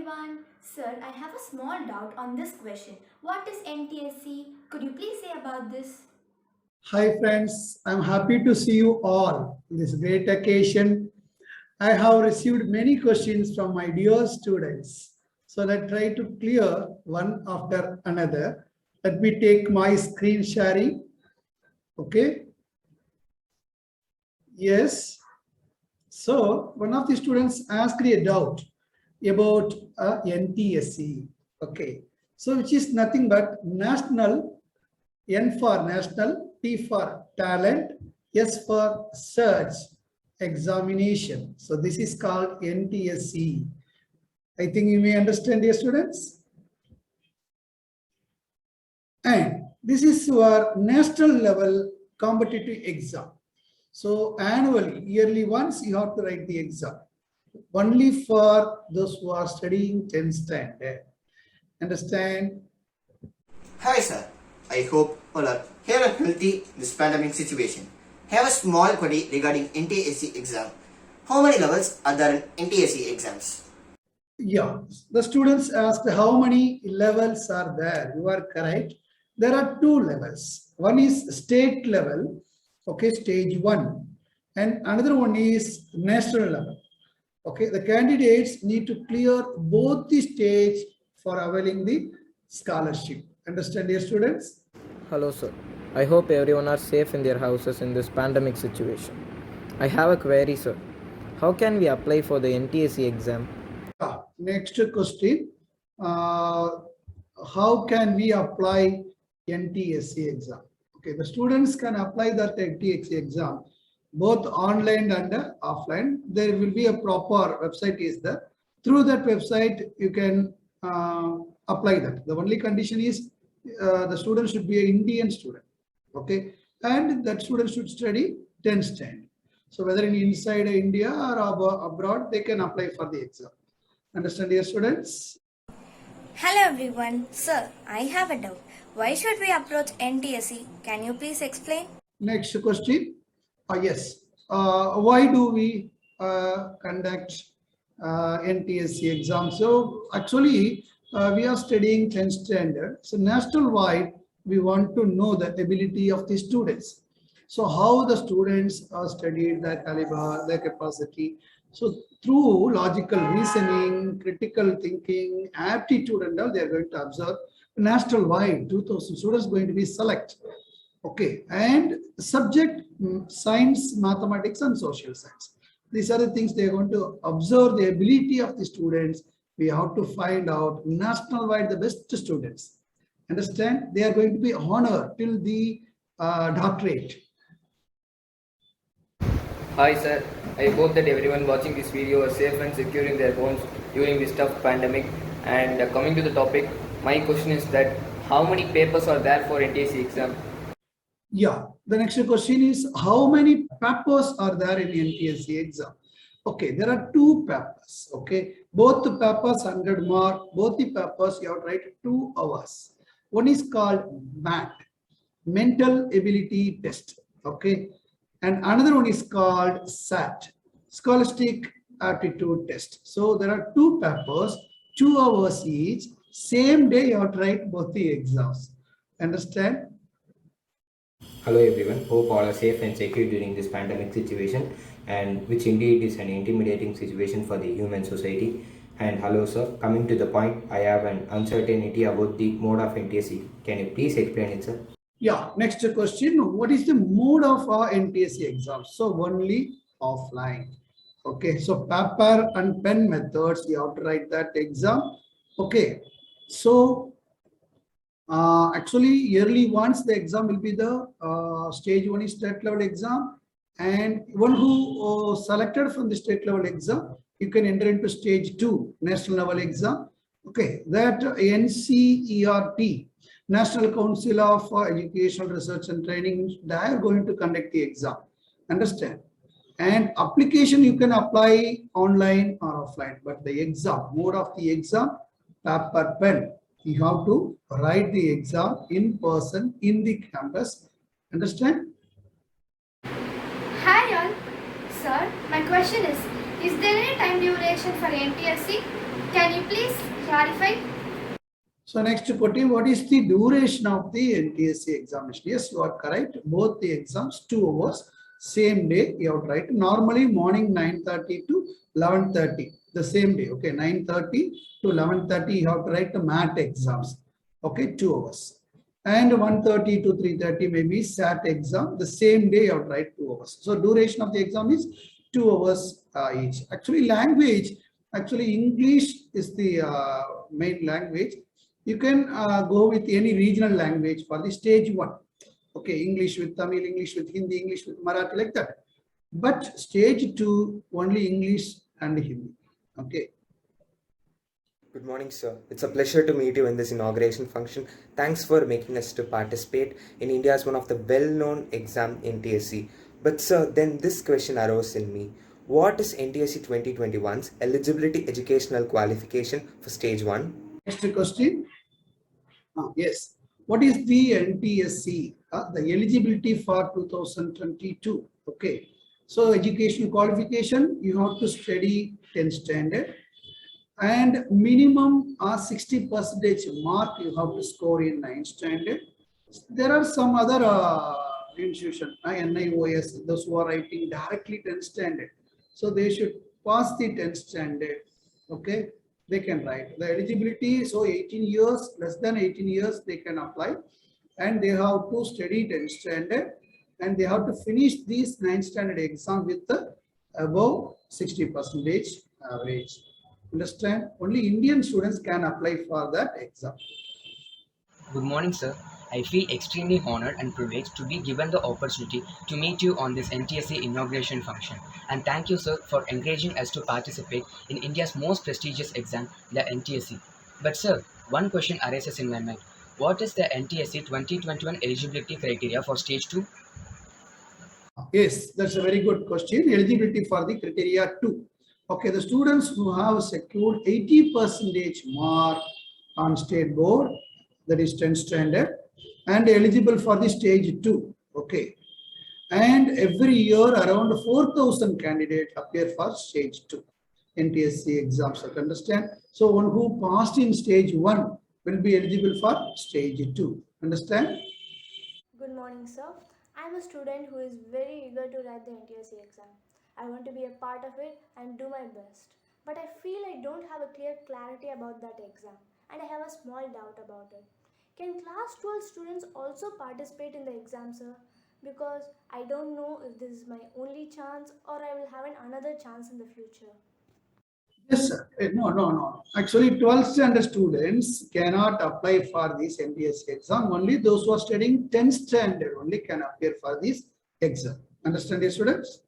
everyone. Sir, I have a small doubt on this question. What is NTSC? Could you please say about this? Hi friends, I'm happy to see you all in this great occasion. I have received many questions from my dear students. So let's try to clear one after another. Let me take my screen sharing. Okay. Yes. So one of the students asked a doubt about NTSC. Okay. So which is nothing but National, N for National, T for Talent, S for Search Examination. So this is called NTSC. I think you may understand, dear students. And this is your national level competitive exam. So annually, yearly once you have to write the exam. Only for those who are studying 10th standard. Understand? Hi sir, I hope all are here and healthy in this pandemic situation. I have a small query regarding NTSC exam. How many levels are there in NTSC exams? Yeah, the students asked how many levels are there. You are correct. There are two levels. One is state level, okay, stage one, and another one is national level. Okay, the candidates need to clear both the stage for availing the scholarship. Understand, dear students? Hello, sir. I hope everyone are safe in their houses in this pandemic situation. I have a query, sir. How can we apply for the NTSC exam? Next question. How can we apply NTSC exam? Okay, the students can apply that NTSC exam both online and offline. There will be a proper website is there. Through that website, you can apply that. The only condition is the student should be an Indian student. Okay, and that student should study 10th standard. So whether in inside India or abroad, they can apply for the exam. Understand, dear students? Hello everyone. Sir, I have a doubt. Why should we approach NTSC? Can you please explain? Next question. Yes. Why do we conduct NTSC exam? So actually, we are studying 10th standard. So national wide, we want to know the ability of the students. So how the students are studied, their caliber, their capacity. So through logical reasoning, critical thinking, aptitude and all, they are going to observe national wide 2000 students going to be select. Okay, and subject science, mathematics and social science. These are the things they are going to observe the ability of the students. We have to find out national wide the best students. Understand? They are going to be honored till the doctorate. Hi, sir. I hope that everyone watching this video are safe and secure in their homes during this tough pandemic. And coming to the topic, my question is that how many papers are there for NTSC exam? Yeah, the next question is how many papers are there in NTSC exam? Okay, there are two papers. Okay, both the papers 100 mark, both the papers you have to write 2 hours. One is called MAT, mental ability test. Okay, and another one is called SAT, scholastic aptitude test. So there are two papers, 2 hours each. Same day you have to write both the exams. Understand? Hello everyone, hope all are safe and secure during this pandemic situation, and which indeed is an intimidating situation for the human society. And hello sir, coming to the point, I have an uncertainty about the mode of NTSC. Can you please explain it, sir? Yeah, next question. What is the mode of our NTSC exam? So only offline. Okay, so paper and pen methods, you have to write that exam. Okay, so actually yearly once the exam will be the stage one is state level exam, and one who selected from the state level exam, you can enter into stage two national level exam. Okay, that NCERT, National Council of Educational Research and Training, they are going to conduct the exam. Understand? And application you can apply online or offline, but the exam, mode of the exam, paper, pen, you have to write the exam in person in the campus. Understand? Hi all. Sir, my question is Is there any time duration for NTSC? Can you please clarify? So next question, what is the duration of the NTSC examination? Yes, you are correct. Both the exams 2 hours, same day you have to write. Normally morning 9:30 to 11:30, the same day. Okay, 9:30 to 11:30 you have to write the math exams. Okay, 2 hours. And 1:30 to 3:30 maybe SAT exam, the same day you have to write 2 hours. So duration of the exam is 2 hours each. Actually language, actually English is the main language. You can go with any regional language for the stage 1. Okay, English with Tamil, English with Hindi, English with Marathi, like that. But stage 2, only English and Hindi. Okay. Good morning, sir. It's a pleasure to meet you in this inauguration function. Thanks for making us to participate in India's one of the well-known exam, NTSC. But sir, then this question arose in me. What is NTSC 2021's eligibility educational qualification for stage 1? Next question. Yes. What is the NTSC? The eligibility for 2022. Okay. So education qualification, you have to study 10th standard. And minimum 60% mark you have to score in 9th standard. There are some other institutions, NIOS, those who are writing directly 10th standard. So they should pass the 10th standard. Okay, they can write. The eligibility, so 18 years, less than 18 years, they can apply. And they have to study 10th standard. And they have to finish this 9th standard exam with the above 60% average. Understand? Only Indian students can apply for that exam. Good morning, sir. I feel extremely honored and privileged to be given the opportunity to meet you on this NTSC inauguration function. And thank you, sir, for encouraging us to participate in India's most prestigious exam, the NTSC. But, sir, one question arises in my mind. What is the NTSC 2021 eligibility criteria for stage 2? Yes, that's a very good question. Eligibility for the criteria 2. Okay, the students who have secured 80% mark on state board, that is 10th standard, and eligible for the stage 2. Okay, and every year around 4,000 candidates appear for stage 2 NTSC exams. You understand? So one who passed in stage 1 will be eligible for stage 2. Understand? Good morning, sir. I'm a student who is very eager to write the NTSC exam. I want to be a part of it and do my best. But I feel I don't have a clear clarity about that exam and I have a small doubt about it. Can class 12 students also participate in the exam, sir? Because I don't know if this is my only chance or I will have another chance in the future. Yes, sir. No. Actually, 12th standard students cannot apply for this NTSC exam. Only those who are studying 10th standard only can appear for this exam. Understand, dear students?